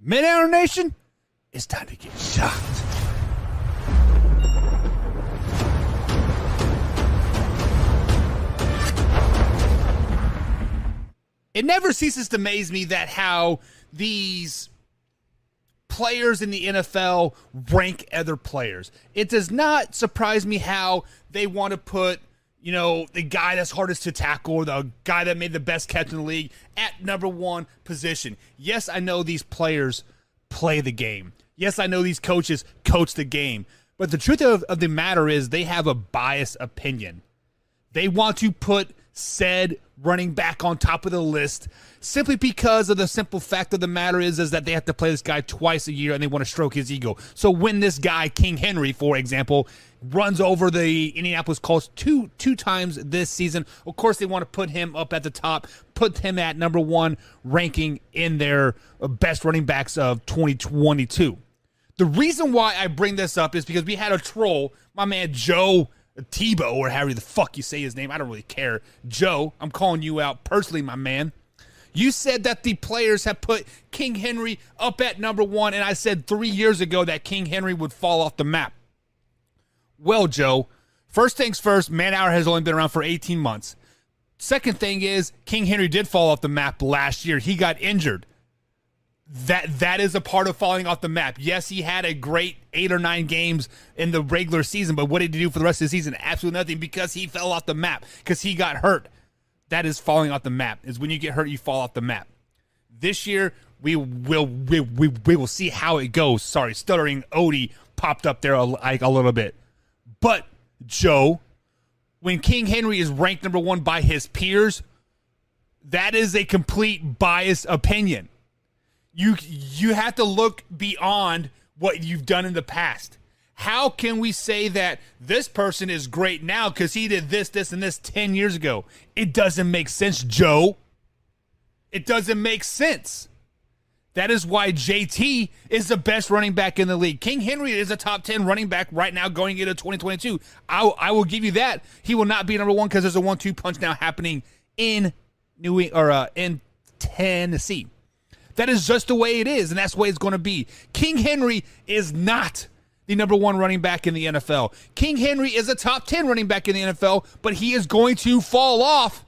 Mid-Air Nation, it's time to get shocked. It never ceases to amaze me that how these players in the NFL rank other players. It does not surprise me how they want to put, the guy that's hardest to tackle or the guy that made the best catch in the league at number one position. Yes, I know these players play the game. Yes, I know these coaches coach the game. But the truth of the matter is they have a biased opinion. They want to put said running back on top of the list simply because of the simple fact of the matter is that they have to play this guy twice a year and they want to stroke his ego. So when this guy, King Henry, for example, runs over the Indianapolis Colts two times this season, of course they want to put him up at the top, put him at number one ranking in their best running backs of 2022. The reason why I bring this up is because we had a troll, my man Joe Tebow, or however the fuck you say his name, I don't really care. Joe, I'm calling you out personally, my man. You said that the players have put King Henry up at number one, and I said 3 years ago that King Henry would fall off the map. Well, Joe, first things first, Man Hour has only been around for 18 months. Second thing is, King Henry did fall off the map last year. He got injured. That is a part of falling off the map. Yes, he had a great 8 or 9 games in the regular season, but what did he do for the rest of the season? Absolutely nothing, because he fell off the map, because he got hurt. That is falling off the map, is when you get hurt, you fall off the map. This year, we will see how it goes. Sorry, stuttering Odie popped up there a little bit. But, Joe, when King Henry is ranked number one by his peers, that is a complete biased opinion. You have to look beyond what you've done in the past. How can we say that this person is great now because he did this, and this 10 years ago? It doesn't make sense, Joe. It doesn't make sense. That is why JT is the best running back in the league. King Henry is a top 10 running back right now going into 2022. I will give you that. He will not be number one because there's a 1-2 punch now happening in in Tennessee. That is just the way it is, and that's the way it's going to be. King Henry is not the number one running back in the NFL. King Henry is a top 10 running back in the NFL, but he is going to fall off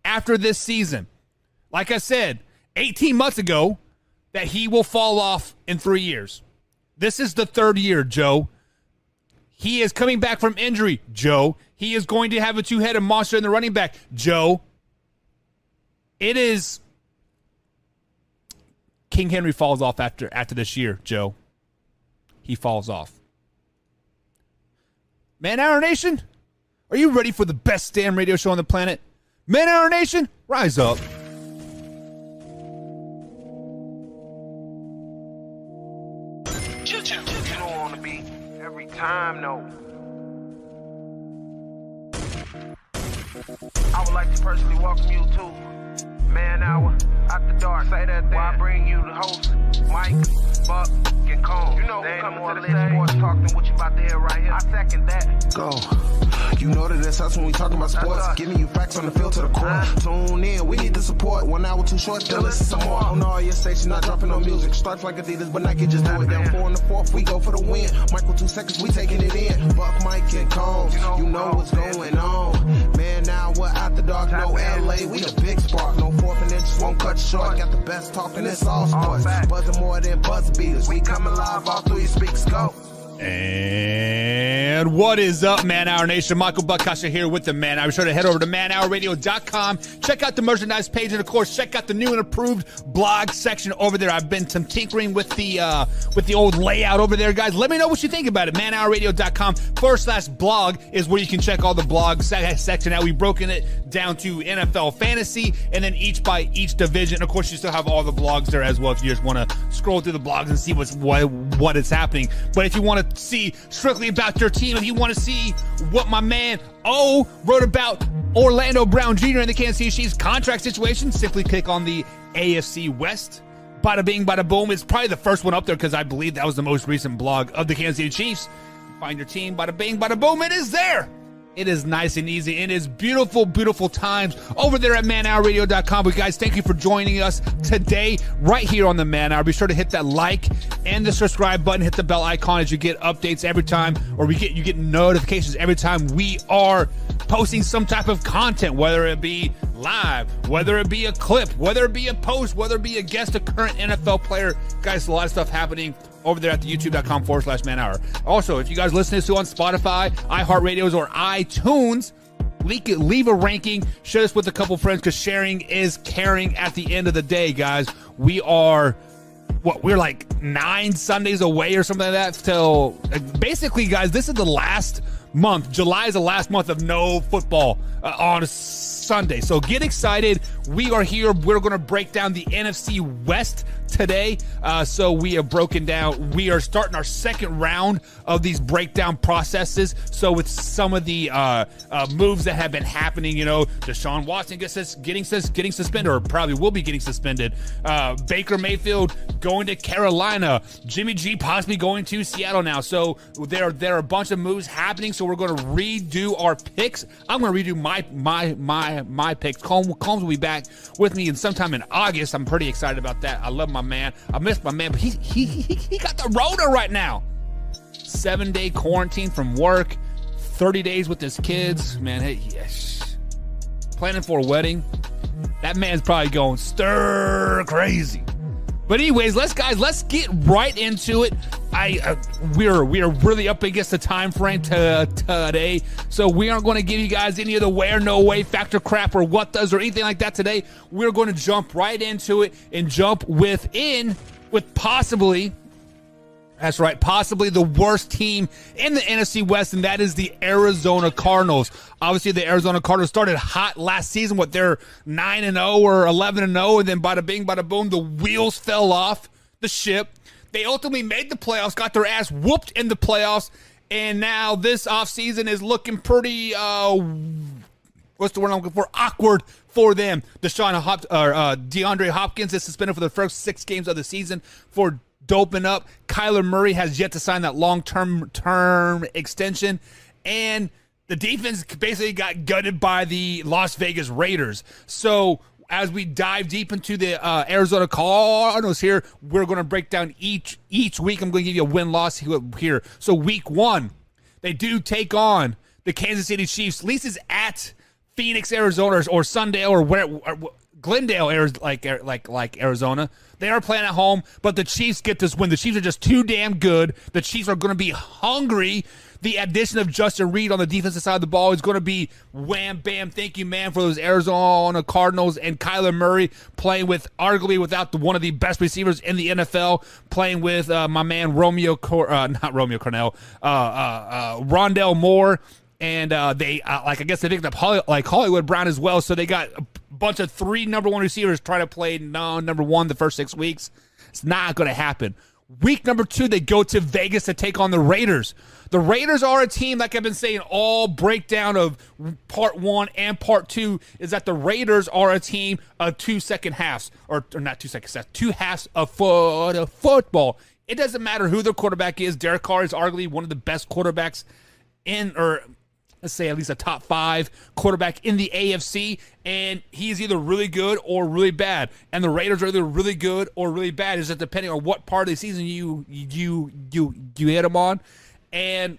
after this season. Like I said, 18 months ago, that he will fall off in 3 years. This is the third year, Joe. He is coming back from injury, Joe. He is going to have a two-headed monster in the running back, Joe. It is... King Henry falls off after this year, Joe. He falls off. Man Hour Nation, are you ready for the best damn radio show on the planet? Man Hour Nation, rise up. You don't want to be every time, no. I would like to personally welcome you to Man Hour After Dark. Say that then. Why I bring you the host, Mike, Buck, and Cone. You know who's coming to the stage. Sports talk than what you about to hear right here. I second that. Go. You know that it's us when we talking about sports. Giving you facts on the field to the core. Tune in, we need the support. 1 hour too short, still listen some more. On all your stations, not dropping no music. Starts like Adidas, but Nike just do it. Down 4 in the 4th, we go for the win. Michael 2 seconds, we taking it in. Buck, Mike, and Cone. You know what's going on. Man, now we're After Dark, no LA. We the big spark. No 4th and inches, won't cut short. Got the best talking, it's all sports. Buzzing more than buzz beaters. We coming live all through your speakers. Go. And what is up, Man Hour Nation? Michael Buckasha here with the Man Hour. Be sure to head over to manhourradio.com. Check out the merchandise page, and of course, check out the new and improved blog section over there. I've been some tinkering with the old layout over there, guys. Let me know what you think about it. manhourradio.com/blog is where you can check all the blog section out. We've broken it down to NFL fantasy, and then each by each division. Of course, you still have all the blogs there as well if you just want to scroll through the blogs and see what is happening. But if you want to see strictly about your team, if you want to see what my man O wrote about Orlando Brown Jr. and the Kansas City Chiefs contract situation, simply click on the AFC West. Bada bing, bada boom. It's probably the first one up there because I believe that was the most recent blog of the Kansas City Chiefs. Find your team, bada bing, bada boom. It is there. It is nice and easy. It is beautiful, beautiful times over there at manhourradio.com. But guys, thank you for joining us today right here on the Man Hour. Be sure to hit that like and the subscribe button. Hit the bell icon as you get updates every time, or you get notifications every time we are posting some type of content, whether it be live, whether it be a clip, whether it be a post, whether it be a guest, a current NFL player. Guys, a lot of stuff happening over there at the youtube.com/Man Hour. Also, if you guys listen to this on Spotify, iHeartRadios, or iTunes, leave a ranking, share this with a couple friends, because sharing is caring at the end of the day, guys. We are, we're like 9 Sundays away or something like that till, basically, guys, this is the last month. July is the last month of no football on Sunday. So get excited. We are here. We're going to break down the NFC West today. So we have broken down. We are starting our second round of these breakdown processes. So with some of the moves that have been happening, Deshaun Watson getting suspended, or probably will be getting suspended. Baker Mayfield going to Carolina. Jimmy G possibly going to Seattle now. So there are a bunch of moves happening. So we're going to redo our picks. I'm going to redo my picks. Combs will be back with me in sometime in August. I'm pretty excited about that. I love my man. I miss my man, but he got the Rona right now. 7-day quarantine from work, 30 days with his kids. Man, hey, yes. Planning for a wedding. That man's probably going stir crazy. But anyways, let's get right into it. We're really up against the time frame today, so we aren't going to give you guys any of the where, no way, factor crap, or what does, or anything like that today. We're going to jump right into it and jump with possibly. That's right, possibly the worst team in the NFC West, and that is the Arizona Cardinals. Obviously, the Arizona Cardinals started hot last season with their 9-0 or 11-0, and then bada bing, bada boom, the wheels fell off the ship. They ultimately made the playoffs, got their ass whooped in the playoffs, and now this offseason is looking pretty, what's the word I'm looking for? Awkward for them. DeAndre Hopkins is suspended for the first 6 games of the season for doping up. Kyler Murray has yet to sign that long-term extension, and the defense basically got gutted by the Las Vegas Raiders. So as we dive deep into the Arizona Cardinals here, we're going to break down each week. I'm going to give you a win-loss here. So week 1, they do take on the Kansas City Chiefs. At least it's at Phoenix, Arizona, or Sundale, or Glendale, like Arizona. They are playing at home, but the Chiefs get this win. The Chiefs are just too damn good. The Chiefs are going to be hungry. The addition of Justin Reed on the defensive side of the ball is going to be wham, bam, thank you, man, for those Arizona Cardinals. And Kyler Murray playing with, arguably without one of the best receivers in the NFL, playing with my man Rondell Moore. And they I guess they picked up Hollywood Brown as well. So they got a bunch of 3 number 1 receivers trying to play number 1 the first 6 weeks. It's not going to happen. Week number 2, they go to Vegas to take on the Raiders. The Raiders are a team, like I've been saying, all breakdown of part 1 and part 2 is that the Raiders are a team of 2 second halves, or not 2 seconds, 2 halves of football. It doesn't matter who their quarterback is. Derek Carr is arguably one of the best quarterbacks in, or let's say at least a top 5 quarterback in the AFC, and he's either really good or really bad. And the Raiders are either really good or really bad. Is it depending on what part of the season you hit them on? And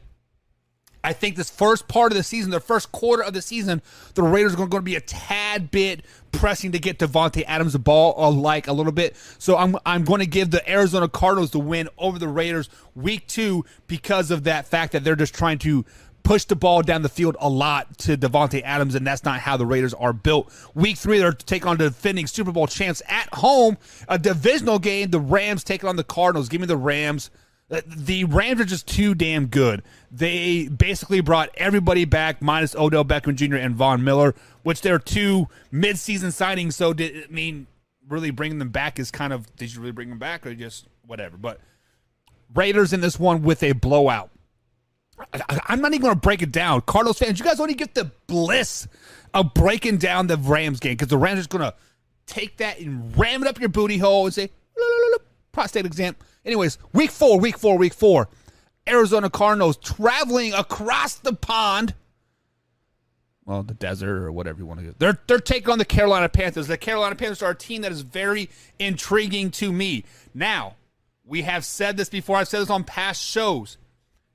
I think this first part of the season, the first quarter of the season, the Raiders are going to be a tad bit pressing to get Davante Adams the ball a little bit. So I'm going to give the Arizona Cardinals the win over the Raiders week 2 because of that fact that they're just trying to push the ball down the field a lot to Davante Adams, and that's not how the Raiders are built. Week 3, they're taking on the defending Super Bowl champs at home, a divisional game. The Rams taking on the Cardinals. Give me the Rams. The Rams are just too damn good. They basically brought everybody back minus Odell Beckham Jr. and Von Miller, which they're 2 mid-season signings. So really bringing them back is kind of, did you really bring them back or just whatever? But Raiders in this one with a blowout. I'm not even going to break it down. Cardinals fans, you guys only get the bliss of breaking down the Rams game because the Rams are just going to take that and ram it up your booty hole and say, prostate exam. Anyways, week 4. Arizona Cardinals traveling across the pond well, the desert or whatever you want to do. They're taking on the Carolina Panthers. The Carolina Panthers are a team that is very intriguing to me. Now, we have said this before. I've said this on past shows.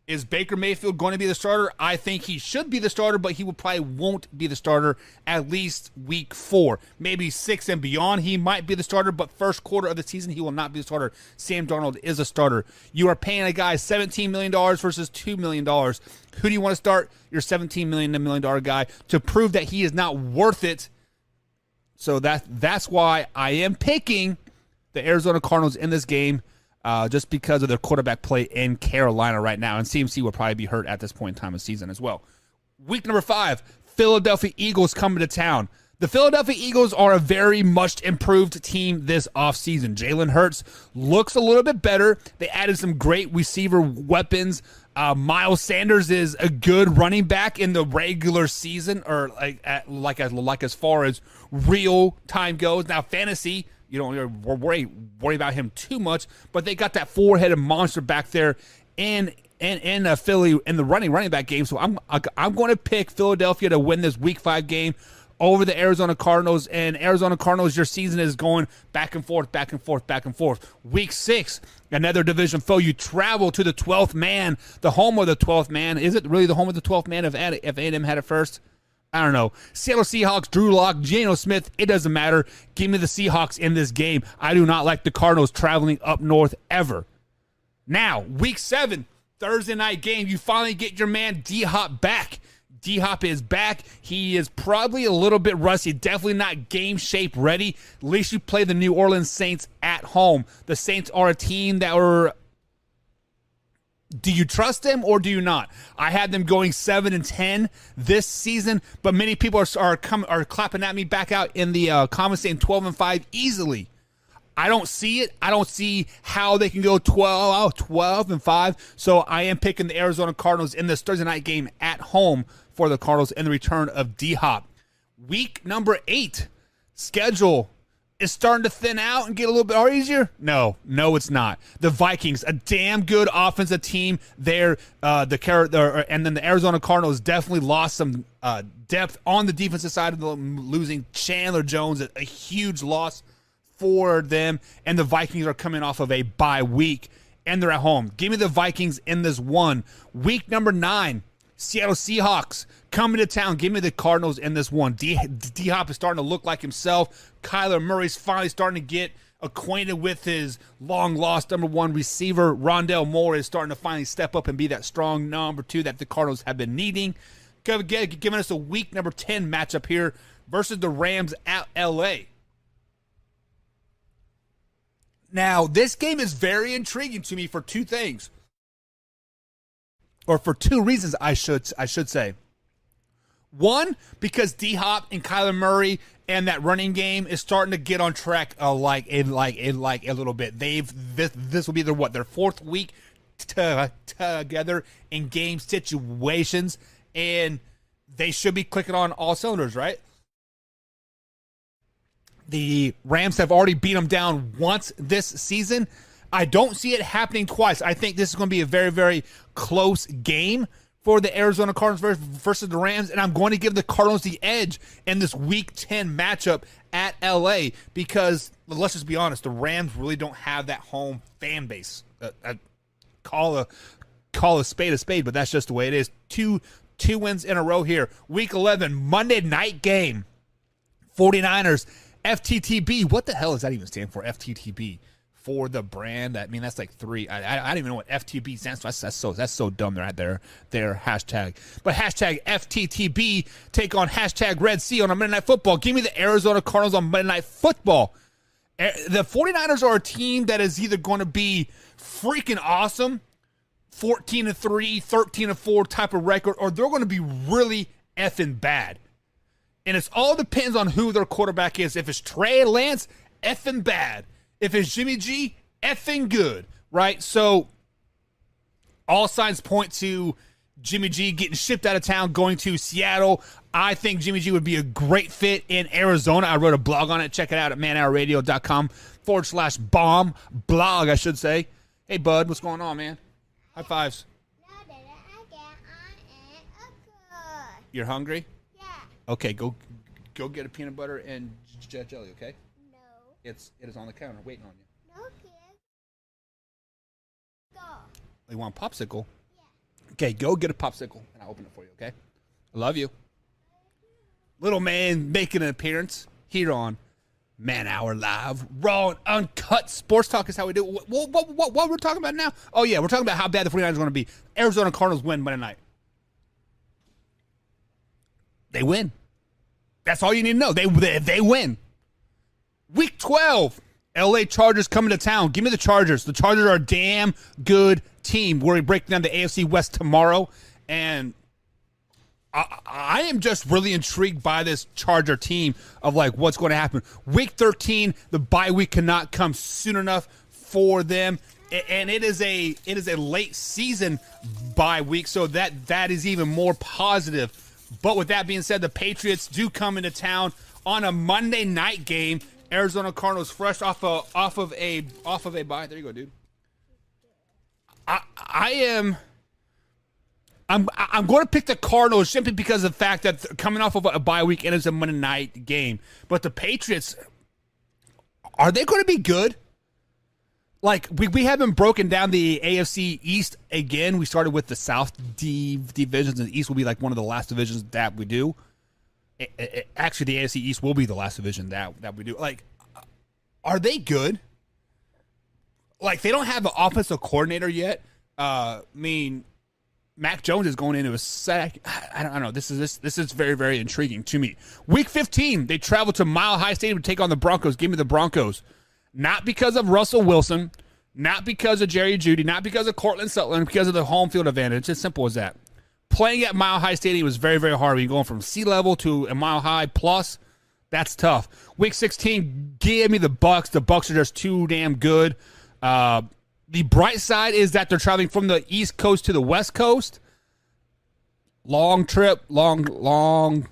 Is Baker Mayfield going to be the starter? I think he should be the starter, but he probably won't be the starter at least week 4. Maybe 6 and beyond, he might be the starter, but first quarter of the season, he will not be the starter. Sam Darnold is a starter. You are paying a guy $17 million versus $2 million. Who do you want to start? Your $17 million guy to prove that he is not worth it. So that's why I am picking the Arizona Cardinals in this game. Just because of their quarterback play in Carolina right now. And CMC will probably be hurt at this point in time of season as well. Week number 5, Philadelphia Eagles coming to town. The Philadelphia Eagles are a very much improved team this offseason. Jalen Hurts looks a little bit better. They added some great receiver weapons. Miles Sanders is a good running back in the regular season, or like as far as real time goes. Now, fantasy, you don't worry about him too much, but they got that 4-headed monster back there in Philly in the running back game. So I'm going to pick Philadelphia to win this Week 5 game over the Arizona Cardinals. And Arizona Cardinals, your season is going back and forth, back and forth, back and forth. Week 6, another division foe. You travel to the 12th man, the home of the 12th man. Is it really the home of the 12th man if A&M had it first? I don't know. Seattle Seahawks, Drew Lock, Geno Smith, it doesn't matter. Give me the Seahawks in this game. I do not like the Cardinals traveling up north ever. Now, Week 7, Thursday night game. You finally get your man D-Hop back. D-Hop is back. He is probably a little bit rusty. Definitely not game shape ready. At least you play the New Orleans Saints at home. The Saints are a team that were... Do you trust them or do you not? I had them going 7-10 this season, but many people are clapping at me back out in the comments saying 12-5 easily. I don't see it. I don't see how they can go 12-5. So I am picking the Arizona Cardinals in this Thursday night game at home for the Cardinals and the return of D-Hop. Week number 8 schedule is starting to thin out and get a little bit easier. No, it's not. The Vikings, a damn good offensive team there. And then the Arizona Cardinals definitely lost some depth on the defensive side of them, losing Chandler Jones, a huge loss for them. And the Vikings are coming off of a bye week, and they're at home. Give me the Vikings in this one. Week number 9, Seattle Seahawks coming to town. Give me the Cardinals in this one. D-Hop is starting to look like himself. Kyler Murray's finally starting to get acquainted with his long-lost number 1 receiver. Rondale Moore is starting to finally step up and be that strong number 2 that the Cardinals have been needing. Giving us a week number 10 matchup here versus the Rams at L.A. Now, this game is very intriguing to me for 2 things. Or for 2 reasons, I should say. One, because D-Hop and Kyler Murray and that running game is starting to get on track like a little bit. This will be their 4th week together in game situations, and they should be clicking on all cylinders, right? The Rams have already beat them down once this season. I don't see it happening twice. I think this is going to be a very, very close game for the Arizona Cardinals versus the Rams, and I'm going to give the Cardinals the edge in this Week 10 matchup at L.A. because, let's just be honest, the Rams really don't have that home fan base. Call a spade, but that's just the way it is. Two wins in a row here. Week 11, Monday night game. 49ers, FTTB. What the hell does that even stand for, FTTB? For the brand, that's like 3. I don't even know what FTB stands for. That's so dumb. They're at their hashtag. But hashtag FTTB take on hashtag Red Sea on a Monday Night Football. Give me the Arizona Cardinals on Monday Night Football. The 49ers are a team that is either going to be freaking awesome, 14-3, 13-4 type of record, or they're going to be really effing bad. And it all depends on who their quarterback is. If it's Trey Lance, effing bad. If it's Jimmy G, effing good, right? So all signs point to Jimmy G getting shipped out of town, going to Seattle. I think Jimmy G would be a great fit in Arizona. I wrote a blog on it. Check it out at manhourradio.com/bomb blog, I should say. Hey, bud, what's going on, man? High fives. You're hungry? Yeah. Okay, go get a peanut butter and jelly, okay? No. It is on the counter waiting on you. No, kid. Go. You want a popsicle? Yeah. Okay, go get a popsicle and I'll open it for you, okay? I love you. Little man making an appearance here on Man Hour Live. Raw and uncut sports talk is how we do it. What we're talking about now? Oh, yeah, we're talking about how bad the 49ers are going to be. Arizona Cardinals win Monday night. They win. That's all you need to know. They win. Week 12. LA Chargers coming to town. Give me the Chargers. The Chargers are a damn good team. We're breaking down the AFC West tomorrow. And I am just really intrigued by this Charger team of like what's going to happen. Week 13, the bye week cannot come soon enough for them. And it is a late season bye week, so that is even more positive. But with that being said, the Patriots do come into town on a Monday night game. Arizona Cardinals fresh off of a bye. There you go, dude. I'm going to pick the Cardinals simply because of the fact that coming off of a bye week and it's a Monday night game. But the Patriots, are they going to be good? Like, we haven't broken down the AFC East again. We started with the South divisions, and the East will be like one of the last divisions that we do. Actually, the AFC East will be the last division that we do. Like, are they good? Like, they don't have an offensive coordinator yet. Mac Jones is going into a sack. I don't know. This is very, very intriguing to me. Week 15, they travel to Mile High Stadium to take on the Broncos. Give me the Broncos. Not because of Russell Wilson, not because of Jerry Jeudy, not because of Cortland Sutton, because of the home field advantage. It's as simple as that. Playing at Mile High Stadium was very, very hard. You're going from sea level to a Mile High plus. That's tough. Week 16, give me the Bucs. The Bucs are just too damn good. The bright side is that they're traveling from the East Coast to the West Coast. Long trip, long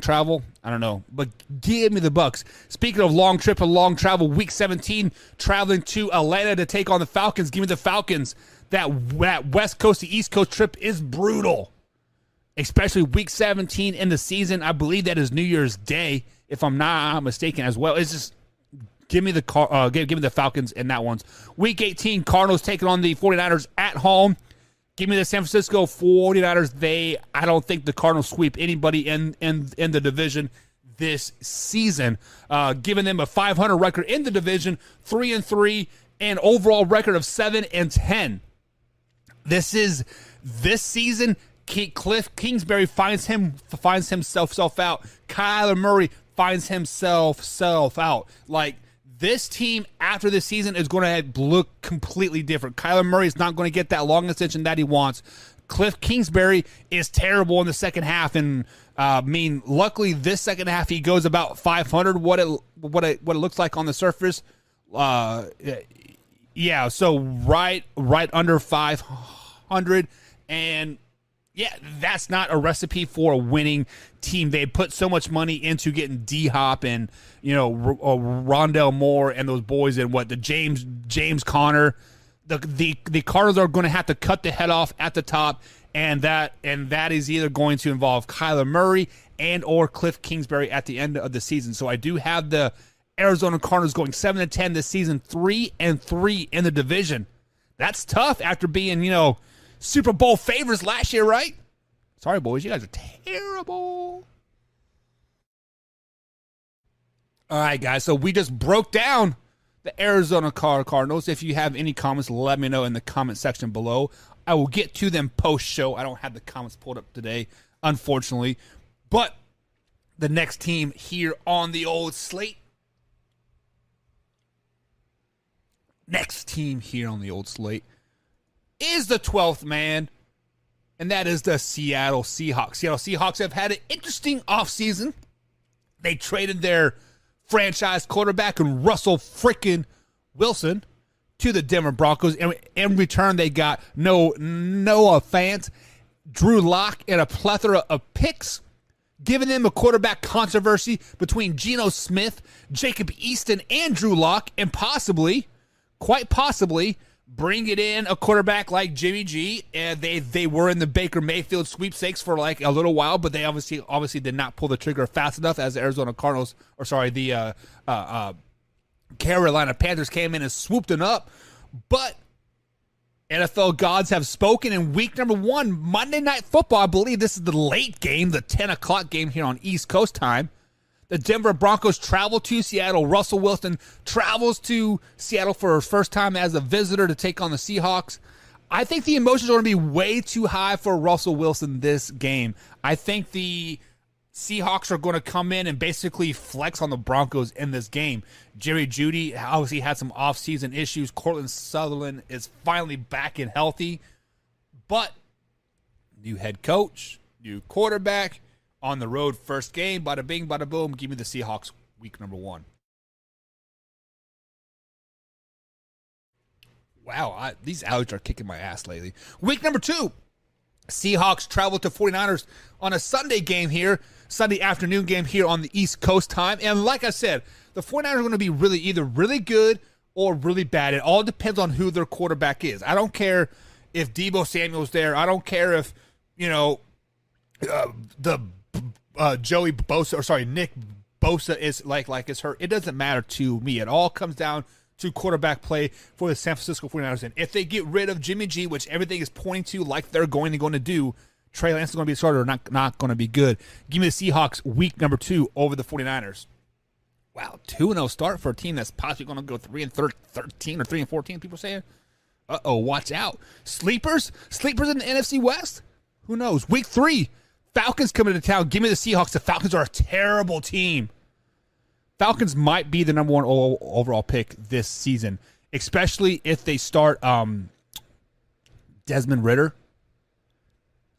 travel. I don't know, but give me the Bucs. Speaking of long trip and long travel, Week 17, traveling to Atlanta to take on the Falcons. Give me the Falcons. That West Coast to East Coast trip is brutal, especially Week 17 in the season. I believe that is New Year's Day, if I'm not mistaken, as well. It's just give me the Falcons in that one. Week 18, Cardinals taking on the 49ers at home. Give me the San Francisco 49ers. I don't think the Cardinals sweep anybody in the division this season. Giving them a 500 record in the division, 3-3, and overall record of 7-10. This season. Cliff Kingsbury finds himself out. Kyler Murray finds himself out. Like, this team after this season is going to look completely different. Kyler Murray is not going to get that long extension that he wants. Cliff Kingsbury is terrible in the second half, and luckily this second half he goes about 500. What it looks like on the surface, yeah. So right under 500, and yeah, that's not a recipe for a winning team. They put so much money into getting D-Hop and, Rondell Moore and those boys and the James Conner. The Cardinals are going to have to cut the head off at the top, and that is either going to involve Kyler Murray and or Cliff Kingsbury at the end of the season. So I do have the Arizona Cardinals going 7-10 this season, 3-3 in the division. That's tough after being, Super Bowl favorites last year, right? Sorry, boys. You guys are terrible. All right, guys. So we just broke down the Arizona Cardinals. If you have any comments, let me know in the comment section below. I will get to them post-show. I don't have the comments pulled up today, unfortunately. But the next team here on the old slate. Is the 12th man, and that is the Seattle Seahawks. Seattle Seahawks have had an interesting offseason. They traded their franchise quarterback and Russell frickin' Wilson to the Denver Broncos. And in return, they got Noah Fant, Drew Lock, and a plethora of picks, giving them a quarterback controversy between Geno Smith, Jacob Easton, and Drew Lock, and quite possibly, bringing in a quarterback like Jimmy G, and they were in the Baker Mayfield sweepstakes for like a little while, but they obviously did not pull the trigger fast enough as the Arizona Cardinals, or sorry, the Carolina Panthers came in and swooped it up. But NFL gods have spoken in week number 1, Monday Night Football. I believe this is the late game, the 10 o'clock game here on East Coast time. The Denver Broncos travel to Seattle. Russell Wilson travels to Seattle for his first time as a visitor to take on the Seahawks. I think the emotions are going to be way too high for Russell Wilson this game. I think the Seahawks are going to come in and basically flex on the Broncos in this game. Jerry Jeudy obviously had some offseason issues. Cortland Sutherland is finally back and healthy. But new head coach, new quarterback, on the road first game, bada bing, bada boom. Give me the Seahawks week number 1. Wow, these allergies are kicking my ass lately. Week number 2, Seahawks travel to 49ers on a Sunday game here, Sunday afternoon game here on the East Coast time. And like I said, the 49ers are going to be either really good or really bad. It all depends on who their quarterback is. I don't care if Deebo Samuel's there. I don't care if, Joey Bosa, or sorry, Nick Bosa is like is hurt. It doesn't matter to me. It all comes down to quarterback play for the San Francisco 49ers. And if they get rid of Jimmy G, which everything is pointing to like they're going to do, Trey Lance is going to be a starter, not going to be good. Give me the Seahawks week number 2 over the 49ers. Wow, 2-0 start for a team that's possibly going to go 3-13 or 3-14, people saying. Uh-oh, watch out. Sleepers in the NFC West? Who knows? Week 3. Falcons coming to town. Give me the Seahawks. The Falcons are a terrible team. Falcons might be the number 1 overall pick this season, especially if they start Desmond Ridder.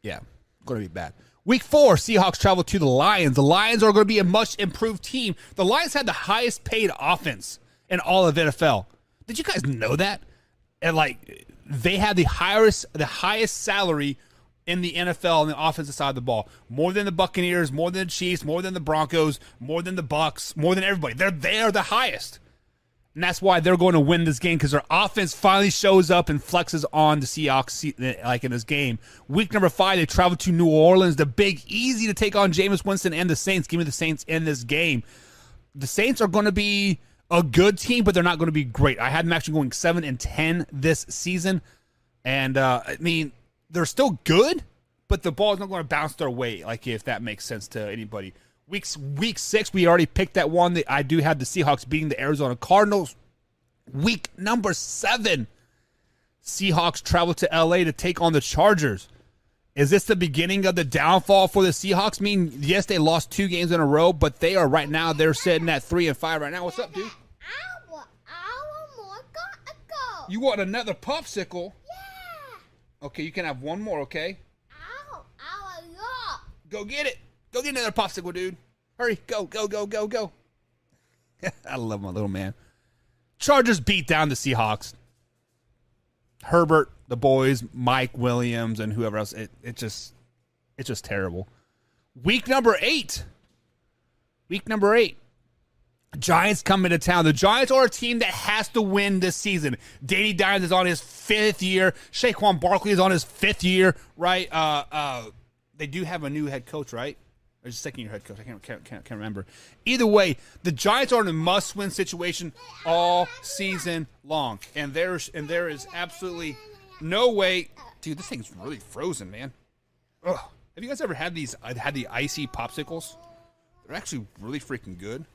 Yeah, going to be bad. Week 4, Seahawks travel to the Lions. The Lions are going to be a much improved team. The Lions had the highest paid offense in all of NFL. Did you guys know that? And they had the highest salary in the NFL on the offensive side of the ball. More than the Buccaneers, more than the Chiefs, more than the Broncos, more than the Bucs, more than everybody. They are the highest. And that's why they're going to win this game, because their offense finally shows up and flexes on the Seahawks like in this game. Week number 5, they travel to New Orleans. The big easy to take on Jameis Winston and the Saints. Give me the Saints in this game. The Saints are going to be a good team, but they're not going to be great. I had them actually going 7-10 this season. And, they're still good, but the ball's not going to bounce their way, if that makes sense to anybody. Week 6, we already picked that one. I do have the Seahawks beating the Arizona Cardinals. Week number 7, Seahawks travel to L.A. to take on the Chargers. Is this the beginning of the downfall for the Seahawks? Yes, they lost 2 games in a row, but they are right now, they're sitting at 3-5 right now. What's up, dude? I want more go. You want another popsicle? Okay, you can have one more, okay? I want Go get it. Go get another popsicle, dude. Hurry. Go. I love my little man. Chargers beat down the Seahawks. Herbert, the boys, Mike Williams, and whoever else. It's just terrible. Week number 8. Giants come into town. The Giants are a team that has to win this season. Danny Dimes is on his 5th year. Saquon Barkley is on his 5th year, right? They do have a new head coach, right? Or just second-year head coach. I can't remember. Either way, the Giants are in a must-win situation all season long, and there is absolutely no way. Dude, this thing's really frozen, man. Ugh. Have you guys ever had the icy popsicles? They're actually really freaking good.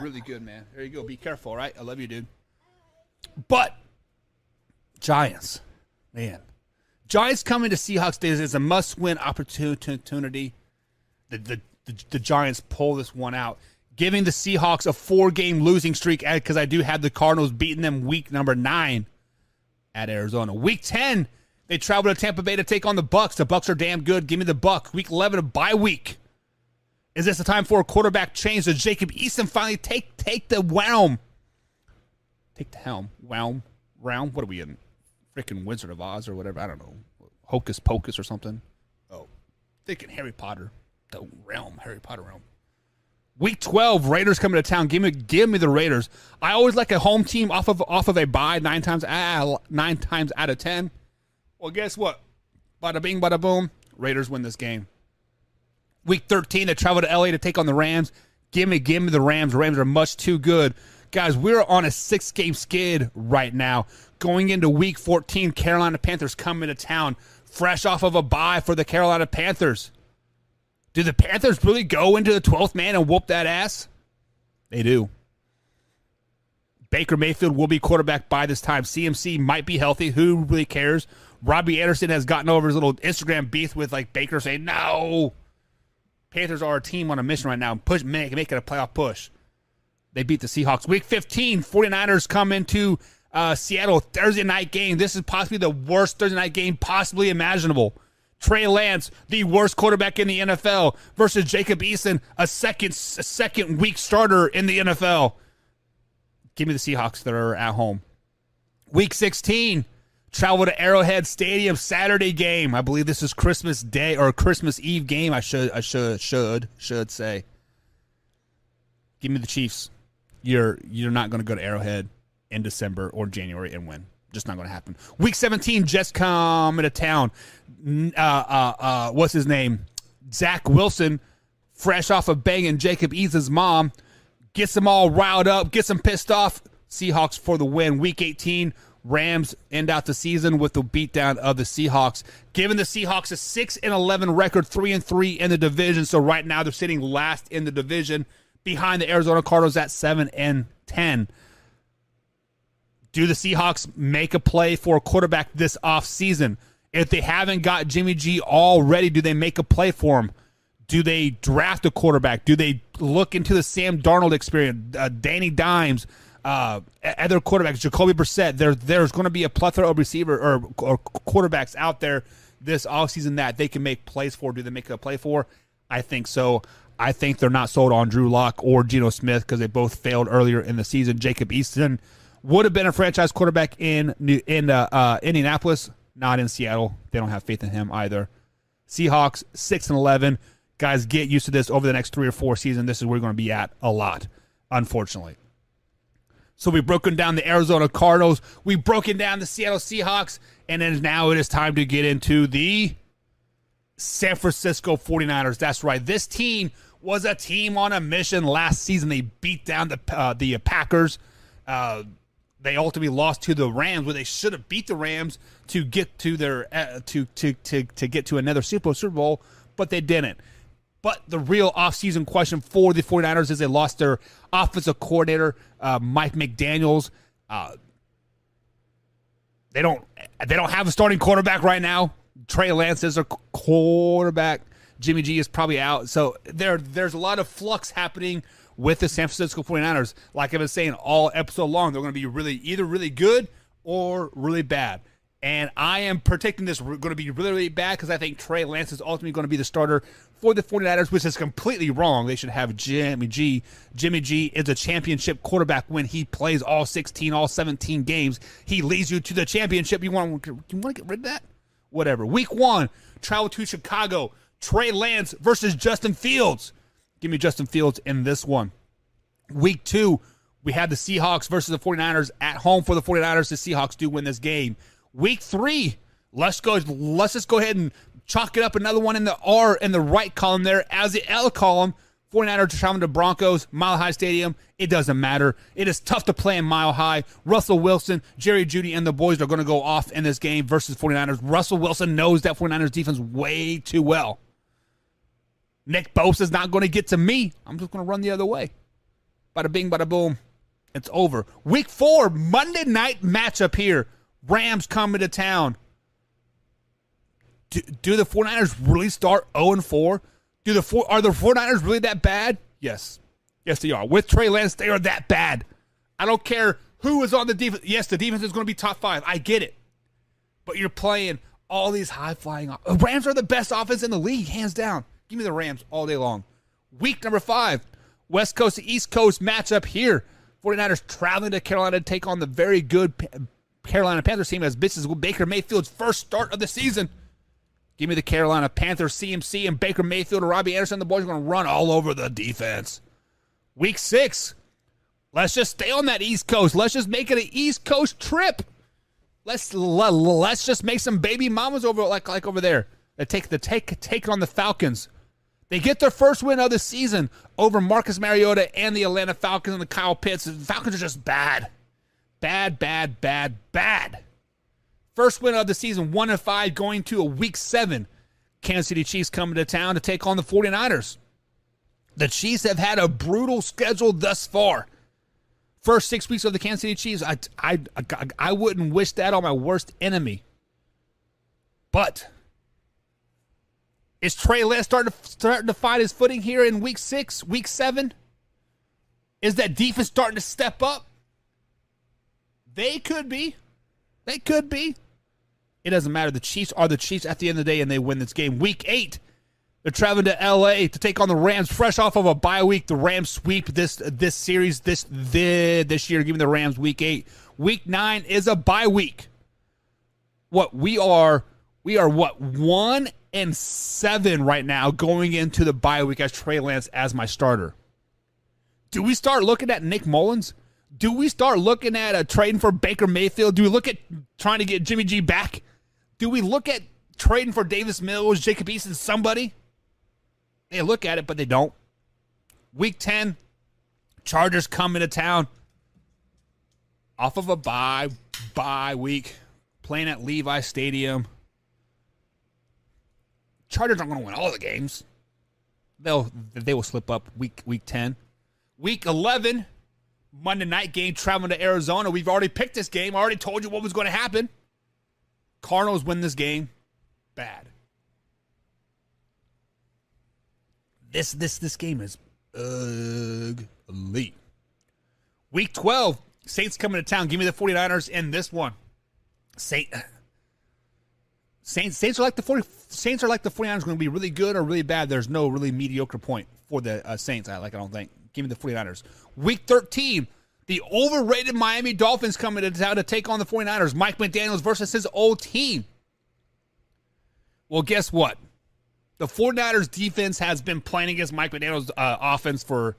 Really good, man. There you go. Be careful, all right? I love you, dude. But Giants, man. Giants coming to Seahawks days is a must-win opportunity. The Giants pull this one out, giving the Seahawks a 4-game losing streak, because I do have the Cardinals beating them week number 9 at Arizona. Week 10, they travel to Tampa Bay to take on the Bucs. The Bucs are damn good. Give me the Bucs. Week 11, a bye week. Is this the time for a quarterback change? Does Jacob Eason finally take the helm? Take the helm. Realm. What are we in? Freaking Wizard of Oz or whatever. I don't know. Hocus Pocus or something. Oh. Thinking Harry Potter. The realm. Harry Potter realm. Week 12, Raiders coming to town. Give me the Raiders. I always like a home team off of a bye 9 times out of 10. Well, guess what? Bada bing, bada boom. Raiders win this game. Week 13, they travel to LA to take on the Rams. Give me the Rams. The Rams are much too good. Guys, we're on a 6-game skid right now. Going into week 14, Carolina Panthers coming to town. Fresh off of a bye for the Carolina Panthers. Do the Panthers really go into the 12th man and whoop that ass? They do. Baker Mayfield will be quarterback by this time. CMC might be healthy. Who really cares? Robbie Anderson has gotten over his little Instagram beef with Baker saying, no. Panthers are a team on a mission right now. Make it a playoff push. They beat the Seahawks. Week 15, 49ers come into Seattle. Thursday night game. This is possibly the worst Thursday night game possibly imaginable. Trey Lance, the worst quarterback in the NFL, versus Jacob Eason, a second week starter in the NFL. Give me the Seahawks that are at home. Week 16, travel to Arrowhead Stadium, Saturday game. I believe this is Christmas Day or Christmas Eve game. I should say. Give me the Chiefs. You're not going to go to Arrowhead in December or January and win. Just not going to happen. Week 17, Jets come into town. What's his name? Zach Wilson, fresh off of banging Jacob Eason's mom, gets them all riled up, gets them pissed off. Seahawks for the win. Week 18, Rams end out the season with the beatdown of the Seahawks, giving the Seahawks a 6-11 record, 3-3 in the division. So right now they're sitting last in the division, behind the Arizona Cardinals at 7-10. Do the Seahawks make a play for a quarterback this offseason? If they haven't got Jimmy G already, do they make a play for him? Do they draft a quarterback? Do they look into the Sam Darnold experience, Danny Dimes, other quarterbacks, Jacoby Brissett? There's going to be a plethora of receiver or quarterbacks out there this offseason that they can make plays for. Do they make a play for? I think so. I think they're not sold on Drew Lock or Geno Smith because they both failed earlier in the season. Jacob Easton would have been a franchise quarterback in Indianapolis, not in Seattle. They don't have faith in him either. Seahawks 6-11. Guys, get used to this over the next 3 or 4 seasons. This is where we're going to be at a lot, unfortunately. So we've broken down the Arizona Cardinals. We've broken down the Seattle Seahawks. And then now it is time to get into the San Francisco 49ers. That's right. This team was a team on a mission last season. They beat down the Packers. They ultimately lost to the Rams, where they should have beat the Rams to get to their to get to another Super Bowl, but they didn't. But the real offseason question for the 49ers is they lost their offensive coordinator, Mike McDaniels. They don't have a starting quarterback right now. Trey Lance is a quarterback. Jimmy G is probably out. So there's a lot of flux happening with the San Francisco 49ers. Like I've been saying all episode long, they're going to be either really good or really bad. And I am predicting this going to be really, really bad because I think Trey Lance is ultimately going to be the starter for the 49ers, which is completely wrong. They should have Jimmy G. Jimmy G is a championship quarterback when he plays all 16, all 17 games. He leads you to the championship. You want to get rid of that? Whatever. Week 1, travel to Chicago. Trey Lance versus Justin Fields. Give me Justin Fields in this one. Week 2, we had the Seahawks versus the 49ers at home for the 49ers. The Seahawks do win this game. Week 3, let's just go ahead and chalk it up another one in the R in the right column there. As the L column, 49ers traveling to Broncos, Mile High Stadium. It doesn't matter. It is tough to play in Mile High. Russell Wilson, Jerry Jeudy, and the boys are going to go off in this game versus 49ers. Russell Wilson knows that 49ers defense way too well. Nick Bosa's not going to get to me. I'm just going to run the other way. Bada bing, bada boom. It's over. Week 4, Monday night matchup here. Rams coming to town. Do the 49ers really start 0-4? Are the 49ers really that bad? Yes. Yes, they are. With Trey Lance, they are that bad. I don't care who is on the defense. Yes, the defense is going to be top 5. I get it. But you're playing all these high-flying. Rams are the best offense in the league, hands down. Give me the Rams all day long. Week number 5, West Coast to East Coast matchup here. 49ers traveling to Carolina to take on the very good Carolina Panthers team as this is Baker Mayfield's first start of the season. Give me the Carolina Panthers, CMC, and Baker Mayfield and Robbie Anderson. The boys are going to run all over the defense. Week 6. Let's just stay on that East Coast. Let's just make it an East Coast trip. Let's just make some baby mamas over like over there. Take on the Falcons. They get their first win of the season over Marcus Mariota and the Atlanta Falcons and the Kyle Pitts. The Falcons are just bad. Bad. First win of the season, 1-5, going to a Week 7. Kansas City Chiefs coming to town to take on the 49ers. The Chiefs have had a brutal schedule thus far. First 6 weeks of the Kansas City Chiefs, I wouldn't wish that on my worst enemy. But is Trey Lance starting to find his footing here in Week 6, Week 7? Is that defense starting to step up? They could be. It doesn't matter. The Chiefs are the Chiefs at the end of the day, and they win this game. Week 8, they're traveling to L.A. to take on the Rams, fresh off of a bye week. The Rams sweep this series this year, giving the Rams Week 8. Week 9 is a bye week. We are 1-7 right now going into the bye week as Trey Lance as my starter. Do we start looking at Nick Mullins? Do we start looking at trading for Baker Mayfield? Do we look at trying to get Jimmy G back? Do we look at trading for Davis Mills, Jacob Eason, somebody? They look at it, but they don't. Week 10, Chargers come into town off of a bye week, playing at Levi Stadium. Chargers aren't going to win all the games. They will slip up week 10. Week 11, Monday night game, traveling to Arizona. We've already picked this game. I already told you what was going to happen. Cardinals win this game. Bad. This game is ugly. Week 12, Saints coming to town. Give me the 49ers in this one. Saints are like the 49ers going to be really good or really bad. There's no really mediocre point for the Saints. I don't think. Give me the 49ers. Week 13, the overrated Miami Dolphins coming to town to take on the 49ers. Mike McDaniels versus his old team. Well, guess what? The 49ers defense has been playing against Mike McDaniels' offense for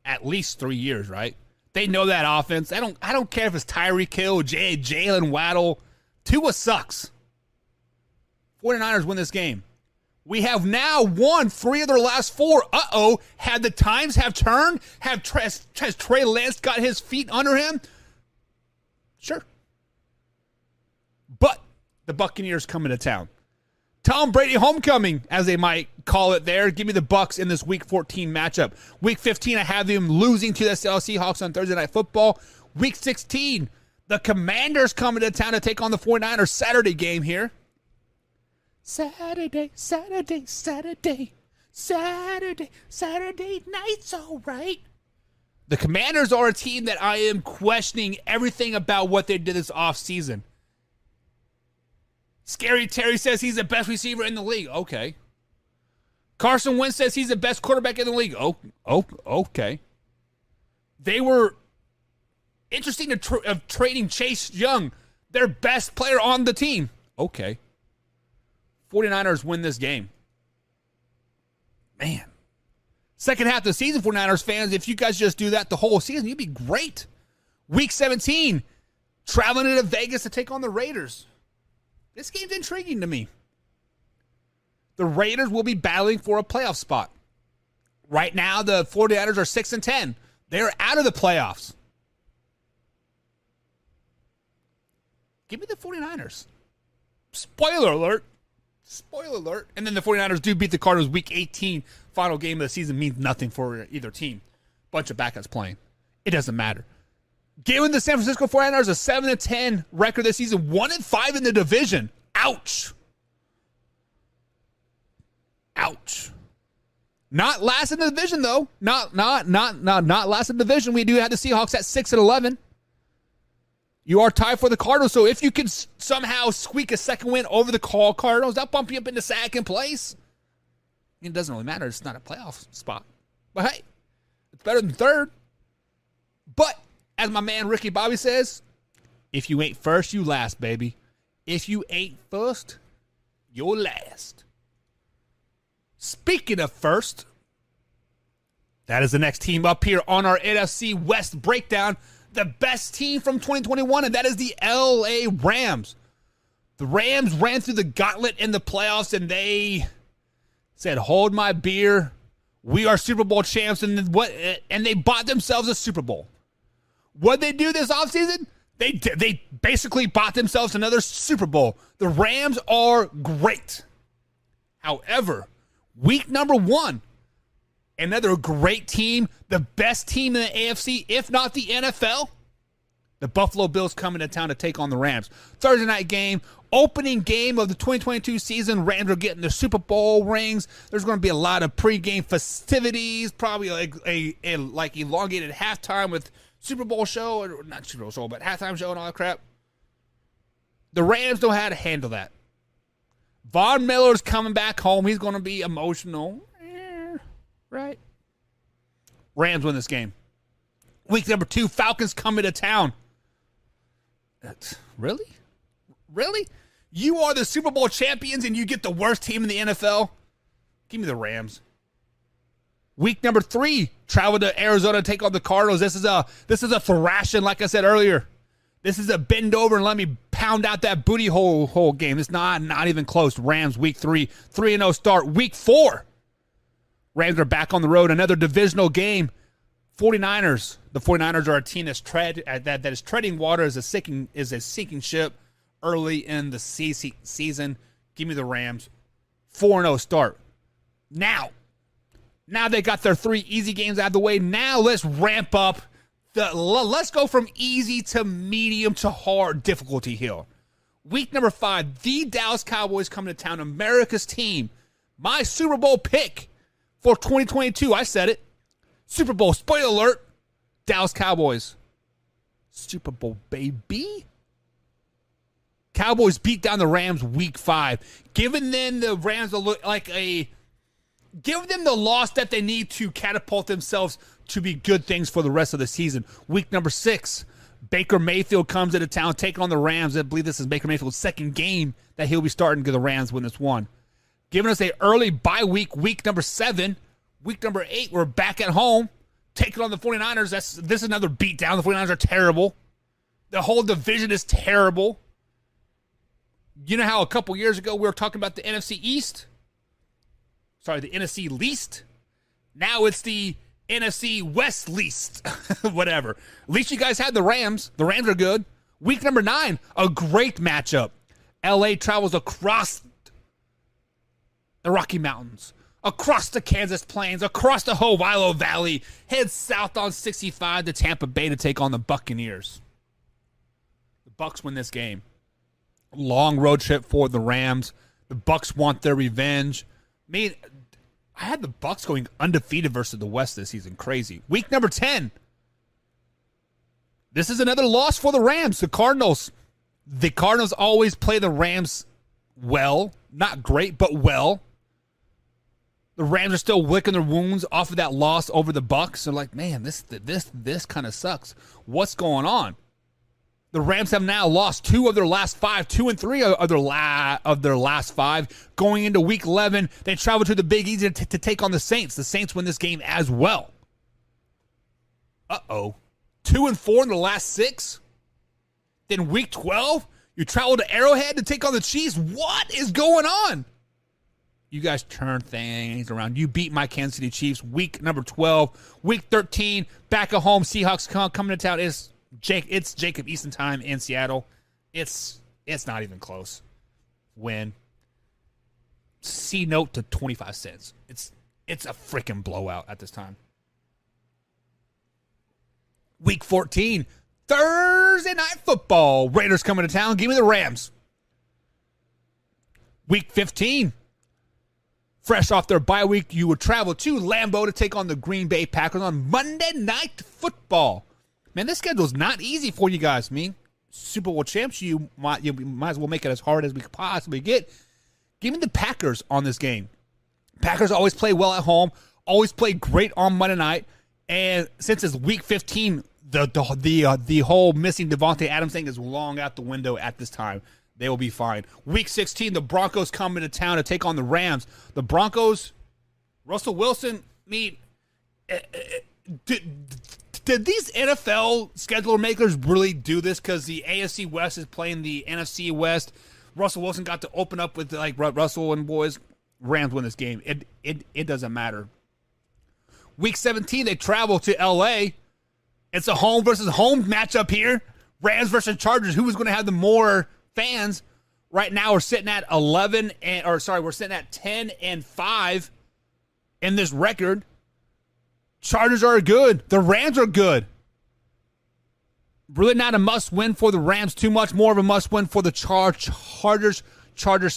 at least 3 years, right? They know that offense. I don't care if it's Tyreek Hill, Jalen Waddle. Tua sucks. 49ers win this game. We have now won 3 of their last 4. Had the times have turned? Has Trey Lance got his feet under him? Sure. But the Buccaneers coming to town. Tom Brady homecoming, as they might call it there. Give me the Bucs in this Week 14 matchup. Week 15, I have them losing to the Seattle Seahawks on Thursday Night Football. Week 16, the Commanders coming to town to take on the 49ers. Saturday game here. Saturday night's all right. The Commanders are a team that I am questioning everything about what they did this offseason. Scary Terry says he's the best receiver in the league. Okay. Carson Wentz says he's the best quarterback in the league. Okay. They were interesting of trading Chase Young, their best player on the team. Okay. 49ers win this game. Man. Second half of the season, 49ers fans, if you guys just do that the whole season, you'd be great. Week 17, traveling to Vegas to take on the Raiders. This game's intriguing to me. The Raiders will be battling for a playoff spot. Right now, the 49ers are 6-10. They're out of the playoffs. Give me the 49ers. Spoiler alert. And then the 49ers do beat the Cardinals Week 18. Final game of the season means nothing for either team. Bunch of backups playing. It doesn't matter. Giving the San Francisco 49ers a 7-10 record this season. 1-5 in the division. Ouch. Not last in the division, though. Not last in the division. We do have the Seahawks at 6-11. You are tied for the Cardinals, so if you can somehow squeak a second win over the Cardinals, that'll bump you up into second place. It doesn't really matter. It's not a playoff spot. But hey, it's better than third. But as my man Ricky Bobby says, if you ain't first, you last, baby. If you ain't first, you're last. Speaking of first, That is the next team up here on our NFC West Breakdown. The best team from 2021, and that is the LA Rams. The Rams ran through the gauntlet in the playoffs, and they said, hold my beer. We are Super Bowl champs, and they bought themselves a Super Bowl. What did they do this offseason? They basically bought themselves another Super Bowl. The Rams are great. However, week number 1, another great team, the best team in the AFC, if not the NFL. The Buffalo Bills coming to town to take on the Rams. Thursday night game, opening game of the 2022 season. Rams are getting the Super Bowl rings. There's going to be a lot of pregame festivities, probably like a elongated halftime with Super Bowl show, or not Super Bowl show, but halftime show and all that crap. The Rams know how to handle that. Von Miller's coming back home. He's going to be emotional. Right? Rams win this game. Week number 2, Falcons coming to town. Really? Really? You are the Super Bowl champions and you get the worst team in the NFL? Give me the Rams. Week number 3, travel to Arizona to take on the Cardinals. This is a thrashing, like I said earlier. This is a bend over and let me pound out that booty hole game. It's not even close. Rams week 3, 3-0 start. Week 4, Rams are back on the road. Another divisional game. 49ers. The 49ers are a team that is treading water as a sinking ship early in the season. Give me the Rams. 4-0 start. Now they got their 3 easy games out of the way. Now let's ramp up. Let's go from easy to medium to hard difficulty here. Week number 5, the Dallas Cowboys coming to town. America's team. My Super Bowl pick for 2022. I said it. Super Bowl, spoiler alert, Dallas Cowboys. Super Bowl, baby. Cowboys beat down the Rams week 5. Giving them the Rams give them the loss that they need to catapult themselves to be good things for the rest of the season. Week number 6, Baker Mayfield comes into town, taking on the Rams. I believe this is Baker Mayfield's second game that he'll be starting to the Rams when this one. Giving us an early bye week, week number 7. Week number 8, we're back at home, taking on the 49ers. This is another beatdown. The 49ers are terrible. The whole division is terrible. You know how a couple years ago we were talking about the NFC East? Sorry, the NFC least. Now it's the NFC West least. Whatever. At least you guys had the Rams. The Rams are good. Week number 9, a great matchup. LA travels across the Rocky Mountains, across the Kansas Plains, across the Ohio Valley, heads south on 65 to Tampa Bay to take on the Buccaneers. The Bucs win this game. Long road trip for the Rams. The Bucs want their revenge. I had the Bucs going undefeated versus the West this season. Crazy. Week number 10. This is another loss for the Rams. The Cardinals. The Cardinals always play the Rams well. Not great, but well. The Rams are still licking their wounds off of that loss over the Bucs. They're like, man, this kind of sucks. What's going on? The Rams have now lost 2 of their last 5, 2 and 3 of their last 5. Going into Week 11, they travel to the Big Easy to take on the Saints. The Saints win this game as well. 2 and 4 in the last 6. Then Week 12, you travel to Arrowhead to take on the Chiefs. What is going on? You guys turn things around. You beat my Kansas City Chiefs. Week number 12. Week 13, back at home. Seahawks coming to town. It's Jacob Eason time in Seattle. It's not even close. Win. C note to 25 cents. It's a freaking blowout at this time. Week 14, Thursday night football. Raiders coming to town. Give me the Rams. Week 15. Fresh off their bye week, you would travel to Lambeau to take on the Green Bay Packers on Monday Night Football. Man, this schedule's not easy for you guys. Super Bowl champs, you might as well make it as hard as we could possibly get. Give me the Packers on this game. Packers always play well at home, always play great on Monday night, and since it's Week 15, the whole missing Devontae Adams thing is long out the window at this time. They will be fine. Week 16, the Broncos come into town to take on the Rams. The Broncos, Russell Wilson, Did these NFL scheduler makers really do this? Because the AFC West is playing the NFC West. Russell Wilson got to open up with like Russell and boys. Rams win this game. It doesn't matter. Week 17, they travel to LA. It's a home versus home matchup here. Rams versus Chargers. Who was going to have the more fans? Right now, we're sitting at 10-5 in this record. Chargers are good. The Rams are good. Really not a must-win for the Rams. Too much more of a must-win for the Chargers. Chargers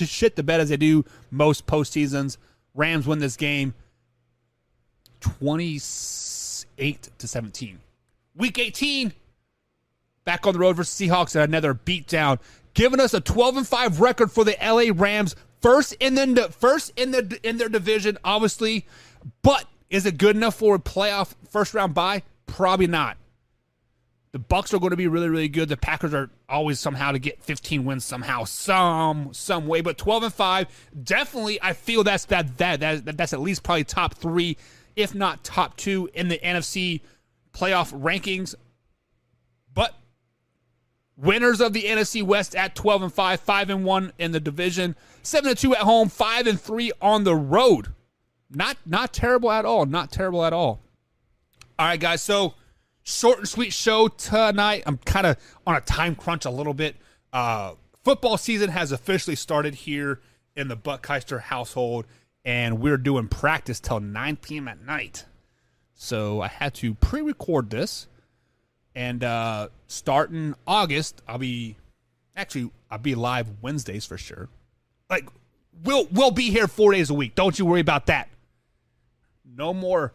shit the bed as they do most postseasons. Rams win this game 28-17. Week 18, back on the road versus Seahawks and another beatdown, giving us a 12-5 record for the LA Rams. First in their division, obviously, but is it good enough for a playoff first round bye? Probably not. The Bucs are going to be really, really good. The Packers are always somehow to get 15 wins somehow, some way. But 12-5, definitely, I feel that's at least probably top 3, if not top 2 in the NFC playoff rankings. But winners of the NFC West at 12-5, 5-1 in the division, 7-2 at home, 5-3 on the road. Not terrible at all. Not terrible at all. All right, guys. So short and sweet show tonight. I'm kind of on a time crunch a little bit. Football season has officially started here in the Buckheister household, and we're doing practice till 9 p.m. at night. So I had to pre-record this, and starting August, I'll be live Wednesdays for sure. Like we'll be here 4 days a week. Don't you worry about that. No more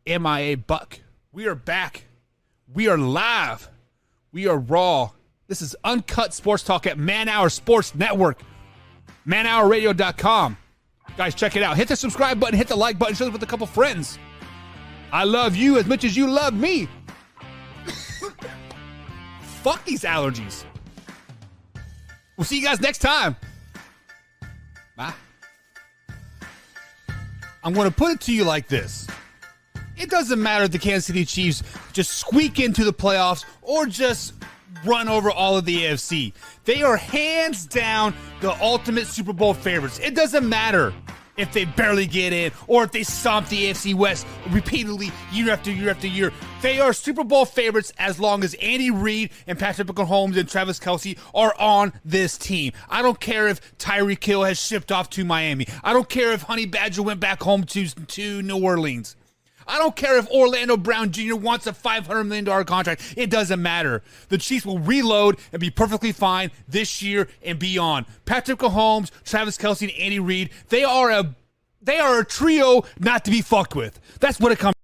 MIA Buck. We are back. We are live. We are raw. This is Uncut Sports Talk at Man Hour Sports Network. manhourradio.com. Guys, check it out. Hit the subscribe button. Hit the like button. Share it with a couple friends. I love you as much as you love me. Fuck these allergies. We'll see you guys next time. Bye. I'm going to put it to you like this. It doesn't matter if the Kansas City Chiefs just squeak into the playoffs or just run over all of the AFC. They are hands down the ultimate Super Bowl favorites. It doesn't matter if they barely get in or if they stomp the AFC West repeatedly year after year after year. They are Super Bowl favorites as long as Andy Reid and Patrick Mahomes and Travis Kelce are on this team. I don't care if Tyreek Hill has shipped off to Miami. I don't care if Honey Badger went back home to New Orleans. I don't care if Orlando Brown Jr. wants a $500 million contract. It doesn't matter. The Chiefs will reload and be perfectly fine this year and beyond. Patrick Mahomes, Travis Kelce, and Andy Reid, they are a trio not to be fucked with. That's what it comes